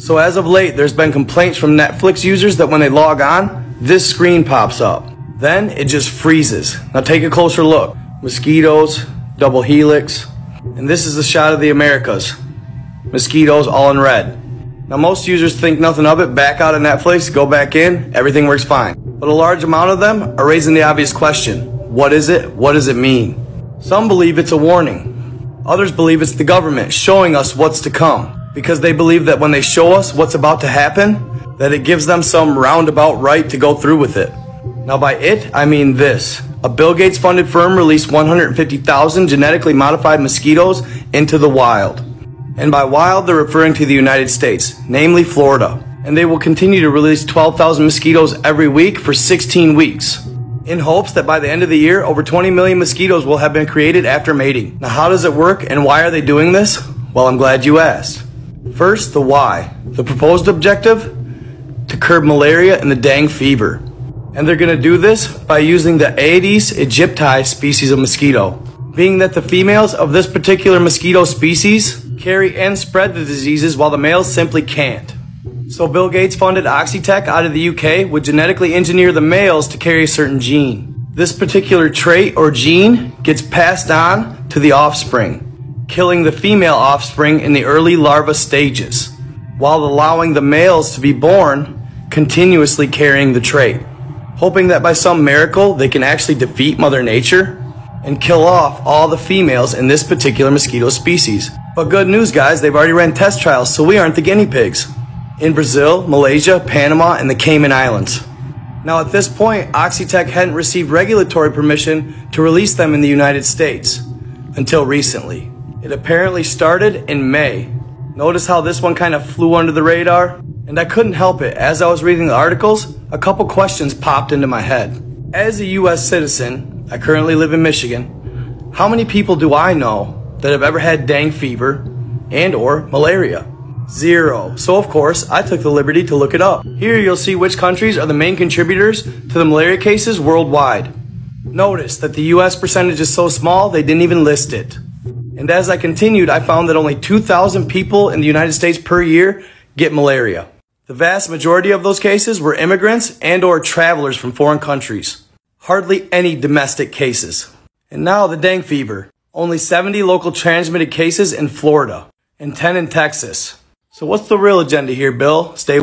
So as of late, there's been complaints from Netflix users that when they log on, this screen pops up. Then it just freezes. Now take a closer look. Mosquitoes, double helix, and this is a shot of the Americas. Mosquitoes all in red. Now most users think nothing of it, back out of Netflix, go back in, everything works fine. But a large amount of them are raising the obvious question. What is it? What does it mean? Some believe it's a warning. Others believe it's the government showing us what's to come, because they believe that when they show us what's about to happen, that it gives them some roundabout right to go through with it. Now by it, I mean this. A Bill Gates funded firm released 150,000 genetically modified mosquitoes into the wild. And by wild, they're referring to the United States, namely Florida. And they will continue to release 12,000 mosquitoes every week for 16 weeks, in hopes that by the end of the year, over 20 million mosquitoes will have been created after mating. Now how does it work and why are they doing this? Well, I'm glad you asked. First, the why. The proposed objective? To curb malaria and the dengue fever. And they're going to do this by using the Aedes aegypti species of mosquito, being that the females of this particular mosquito species carry and spread the diseases while the males simply can't. So Bill Gates funded Oxitec out of the UK would genetically engineer the males to carry a certain gene. This particular trait or gene gets passed on to the offspring, killing the female offspring in the early larva stages, while allowing the males to be born continuously carrying the trait, hoping that by some miracle they can actually defeat Mother Nature and kill off all the females in this particular mosquito species. But good news guys, they've already ran test trials, so we aren't the guinea pigs. In Brazil, Malaysia, Panama, and the Cayman Islands. Now at this point, Oxitec hadn't received regulatory permission to release them in the United States until recently. It apparently started in May. Notice how this one kind of flew under the radar? And I couldn't help it. As I was reading the articles, a couple questions popped into my head. As a US citizen, I currently live in Michigan. How many people do I know that have ever had dengue fever and or malaria? 0. So of course, I took the liberty to look it up. Here you'll see which countries are the main contributors to the malaria cases worldwide. Notice that the US percentage is so small, they didn't even list it. And as I continued, I found that only 2,000 people in the United States per year get malaria. The vast majority of those cases were immigrants and or travelers from foreign countries. Hardly any domestic cases. And now the dengue fever. Only 70 local transmitted cases in Florida and 10 in Texas. So what's the real agenda here, Bill? Stay